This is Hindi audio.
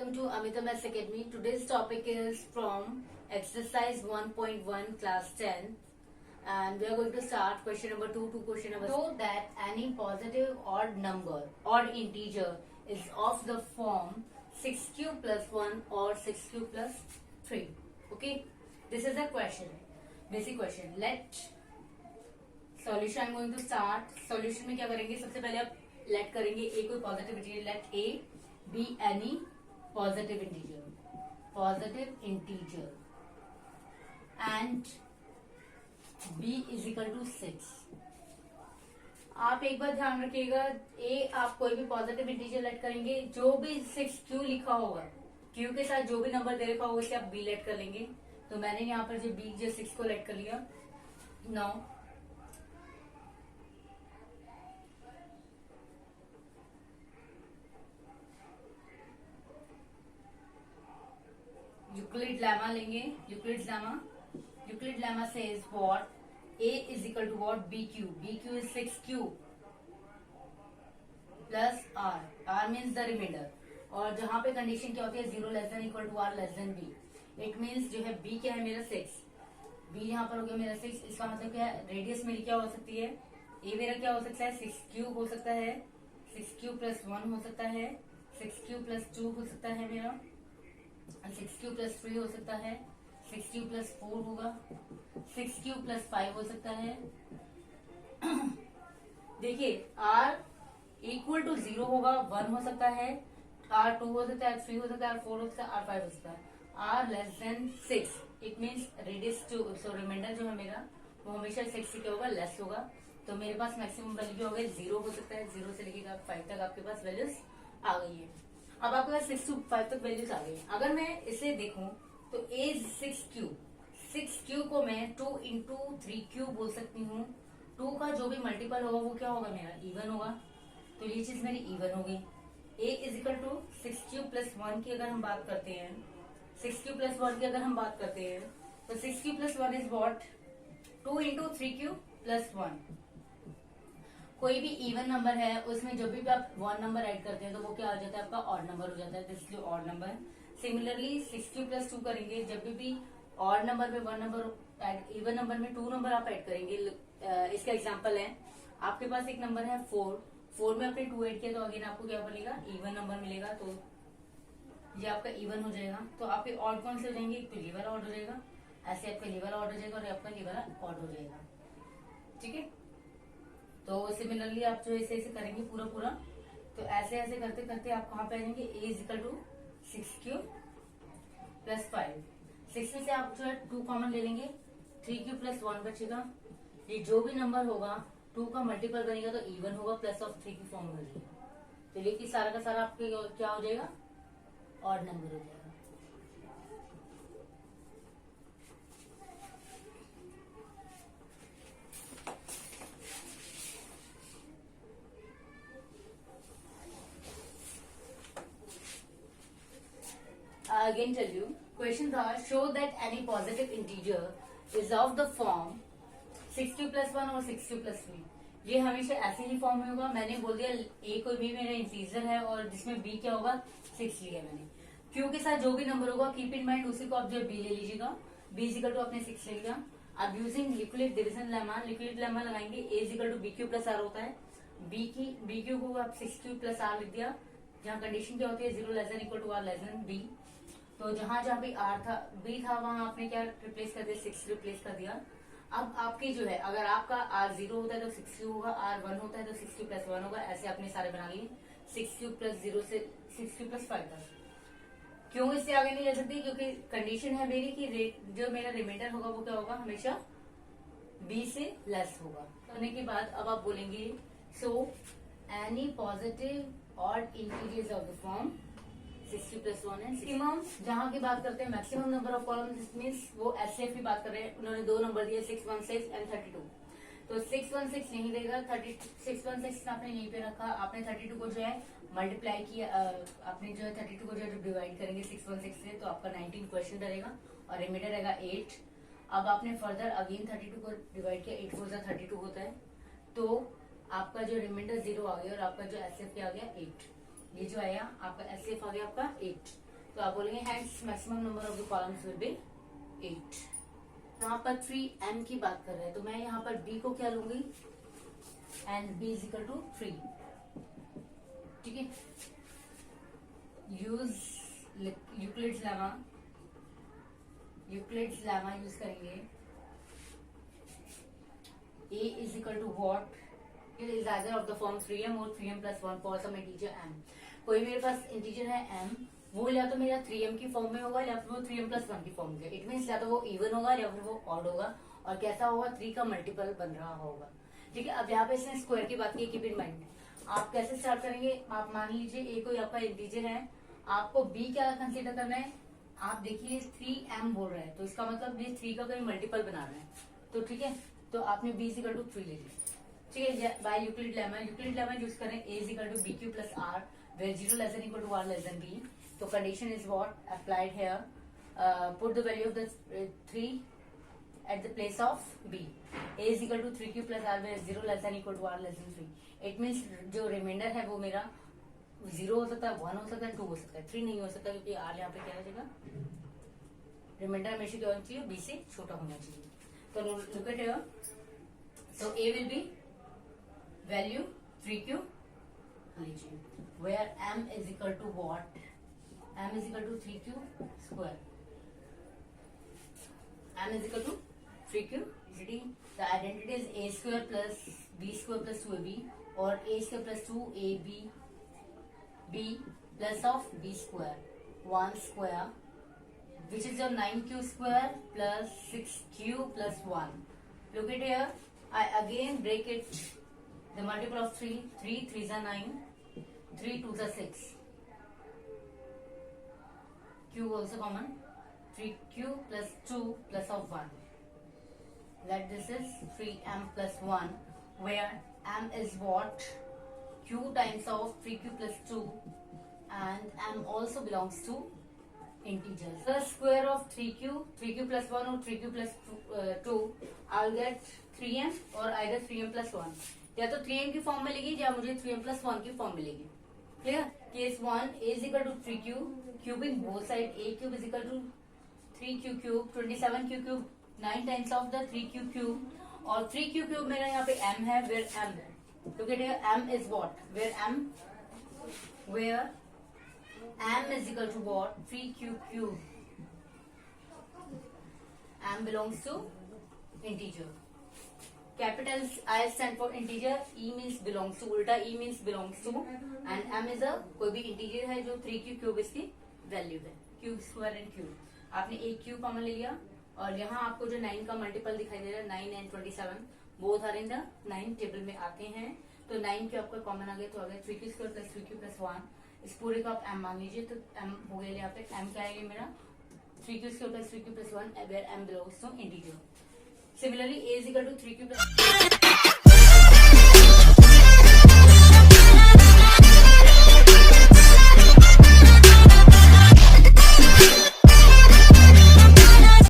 welcome to Amita Maths Academy. Today's topic is from exercise 1.1 class 10 and we are going to start question number 2 to question number. So that any positive odd number, odd integer is of the form 6q plus 1 or 6q plus 3. Okay, this is a question, basic question. Let solution I'm going to start. Solution में क्या करेंगे, सबसे पहले आप let करेंगे a कोई positive integer, let a be any positive integer and b is equal to 6. आप एक बार ध्यान रखिएगा, a आप कोई भी पॉजिटिव इंटीजर लेट करेंगे, जो भी 6q लिखा होगा, q के साथ जो भी नंबर दे रखा होगा उसे आप b लेट कर लेंगे. तो मैंने यहाँ पर जो b जो 6 को लेट कर लिया. नाउ यूक्लिड लेमा लेंगे. Euclid lemma says what a is equal to what bq is 6q plus r means the remainder. और जहां पे कंडीशन क्या होती है, 0 less than equal to r less than b. It means जो है b क्या है मेरा 6, b यहाँ पर हो गया मेरा 6. इसका मतलब क्या है, रेडियस मेरी क्या हो सकती है, a मेरा क्या हो सकता है, 6q हो सकता है, 6q प्लस 1 हो सकता है, 6q प्लस 2 हो सकता है मेरा, 6q प्लस 3 हो सकता है, 6q प्लस 4 होगा, 6q प्लस 5 हो सकता है. देखिए r इक्वल टू 0 होगा, 1 हो सकता है, r2 हो सकता है, 3 हो सकता है, r4 हो सकता है, r5 हो सकता है. r less than 6 it means radius to remainder जो है मेरा वो हमेशा 6 से क्या होगा, लेस होगा. तो मेरे पास मैक्सिमम वैल्यू क्या हो गई, 0 हो सकता है. 0 से लेकर 5 तक आपके पास वैल्यूज आ गई है. अब आपके पास 6 to 5 तक वैल्यूज आ गई. अगर मैं इसे देखूं तो a 6q को मैं 2 into 3q बोल सकती हूँ. 2 का जो भी मल्टीपल होगा वो क्या होगा मेरा, इवन होगा. तो ये चीज मेरी इवन हो गई. a is equal to 6q plus 1 की अगर हम बात करते हैं, 6q प्लस 1 की अगर हम बात करते हैं तो 6q plus 1 is what 2 into 3q plus 1. कोई भी इवन नंबर है उसमें जब भी आप 1 नंबर ऐड करते हैं तो वो क्या हो जाता है, आपका ऑड नंबर हो जाता है. This is odd number. Similarly 6q plus 2 करेंगे, जब भी ऑड नंबर में 1 नंबर ऐड, इवन नंबर में 2 नंबर आप ऐड करेंगे. इसका एग्जांपल है, आपके पास एक नंबर है 4 में आपने 2 ऐड किया तो अगेन आपको क्या बनेगा, इवन नंबर मिलेगा. तो ये आपका इवन हो जाएगा. तो आपके ऑड कौन से हो जाएंगे, एक तो ये वाला ऑड हो जाएगा, ऐसे आपका ये वाला ऑड हो जाएगा और आपका ये वाला ऑड हो जाएगा. ठीक है. तो सिमिलरली आप जो ऐसे करेंगे पूरा, तो ऐसे करते करते आप कहाँ पे आ जाएंगे, a is equal to 6q plus 5. 6 में से आप जो है 2 कॉमन ले लेंगे, 3q प्लस 1 बचेगा. ये जो भी नंबर होगा 2 का मल्टीपल बनेगा तो इवन होगा, प्लस ऑफ 3 की फॉर्म हो जाएगा. तो ये सारा का सारा आपके क्या हो जाएगा, ऑड नंबर हो जाएगा. Again tell you, question था, show that any positive integer is of the form 6q plus 1 और 6q plus 3. ये हमेशा ऐसे ही फॉर्म में होगा. मैंने बोल दिया a कोई भी मेरा इंटीजर है और जिसमें b क्या होगा, 6 लिया मैंने. q के साथ जो भी नंबर होगा कीप इन माइंड उसी को आप जो b ले लीजिएगा. b इजिकल टू आपने 6 ले लिया. अब यूजिंग लिक्विड डिविजन लेमा लगाएंगे. a is equal to bq plus r होता है. bq को आप 6q प्लस r लिख दिया, जहाँ कंडीशन क्या होती है, 0 less than equal to r less than b. तो जहां भी r था, b था, वहां आपने क्या रिप्लेस कर दिया, 6 रिप्लेस कर दिया. अब आपकी जो है, अगर आपका r 0 होता है तो 6q होगा, r 1 होता है तो 6q प्लस 1 होगा. ऐसे आपने सारे बना लिए 6q प्लस 0 से 6q प्लस 5 तक. क्यों इससे आगे नहीं जा सकती, क्योंकि कंडीशन है मेरी कि जो मेरा रिमाइंडर होगा वो क्या होगा, हमेशा b से लेस होगा. करने के बाद अब आप बोलेंगे, so any positive odd integers of the form 6q plus 1 है. मैक्सिमम जहां की बात करते हैं, maximum number of columns means वो एचसीएफ की बात कर रहे हैं. उन्होंने 2 नंबर दिए, 616 एंड 32. तो 616 नहीं देगा, 616 आपने यहीं पे रखा. आपने 32 को जो है मल्टीप्लाई किया, आपने जो है 32 को जो है डिवाइड करेंगे 616 से तो आपका 19 क्वेश्चन रहेगा और रिमाइंडर रहेगा 8. अब आपने फर्दर अगेन 32 को डिवाइड किया, 8 4 32 होता है. तो आपका जो रिमाइंडर 0 आ गया और आपका जो एचसीएफ क्या आ गया 8. ये जो आया आपका एचसीएफ आ गया आपका 8. तो आप बोलेंगे hence maximum number of the columns will be 8। यहाँ पर 3m की बात कर रहे हैं, तो मैं यहाँ पर b को क्या लूंगी, and b is equal to 3। ठीक है, यूज यूक्लिड्स लेमा यूज करेंगे। a is equal to what, it is either of the form 3m और 3m plus 1 for some integer m। कोई मेरे पास इंटीजर है m, वो या तो मेरा 3m की फॉर्म में होगा या फिर वो 3m प्लस 1 की फॉर्म में। इट मीन्स या तो वो इवन होगा या फिर वो ऑड होगा, और कैसा होगा, 3 का मल्टीपल बन रहा होगा। ठीक है, अब यहाँ पे इसने स्क्वायर की बात की, कीप इन माइंड। आप कैसे स्टार्ट करेंगे, आप मान लीजिए a कोई आपका इंटीजर है, आपको b क्या कंसीडर करना है। आप देखिए 3m बोल रहे हैं, तो इसका मतलब ये 3 का कोई मल्टीपल बना रहे हैं। तो ठीक है, तो आपने b इज इक्वल टू 3 ले लिया। ठीक है, बाय यूक्लिड लेमा यूज करें, a is equal to b q plus r, where 0 less than equal to r less than b। तो condition is what applied here, put the value of the 3 at the place of b, a is equal to 3q plus r where 0 less than equal to r less than 3। It means जो रिमाइंडर है वो मेरा 0 हो सकता है, 1 हो सकता है, 2 हो सकता है, 3 नहीं हो सकता, क्योंकि r यहाँ पे क्या हो जाएगा, रिमाइंडर हमेशा क्या होना चाहिए, b से छोटा होना चाहिए। तो look at here, so a will be value 3q लीजिए, where m is equal to what, m is equal to 3q square, m is equal to 3q। The identity is a square plus b square plus 2ab, or a square plus 2ab b plus of b square 1 square, which is your 9q square plus 6q plus 1। Look at here, I again break it, the multiple of 3, 3 3s are 9, 3 2s are 6, q also common, 3q plus 2 plus of 1, that this is 3m plus 1, where m is what, q times of 3q plus 2, and m also belongs to integers. The square of 3q plus 1 or 3q plus 2, I'll get 3m or either 3m plus 1। या तो 3m की फॉर्म मिलेगी या मुझे 3m plus 1 की फॉर्म मिलेगी। Clear? Case 1, a is equal to 3q, cubing both side, a cube is equal to 3q cube, 27q cube, 9 times of the 3q cube, और 3q cube मेरा यहाँ पे m है, where m है। Look at here, m is what, where m is equal to what, 3q cube, m belongs to integer। Capital I stand for integer, e means belongs to, उल्टा e means belongs to, and m is a कोई भी integer है जो 3q cube इसकी वैल्यू है, क्यूब स्क्वायर एंड क्यूब। आपने एक क्यूब कॉमन ले लिया, और यहाँ आपको जो 9 का मल्टीपल दिखाई दे रहा है, 9 and 27 both are in the 9 table में आते हैं, तो 9 क्यू आपका कॉमन आ गया, तो आ गया 3q square plus 3q plus 1। इस पूरे को आप m मान लीजिए, तो m हो गया यहाँ पे, m क्या आएगा मेरा, 3q square plus 3q plus 1, where m belongs to integer. Similarly a is equal to 3q plus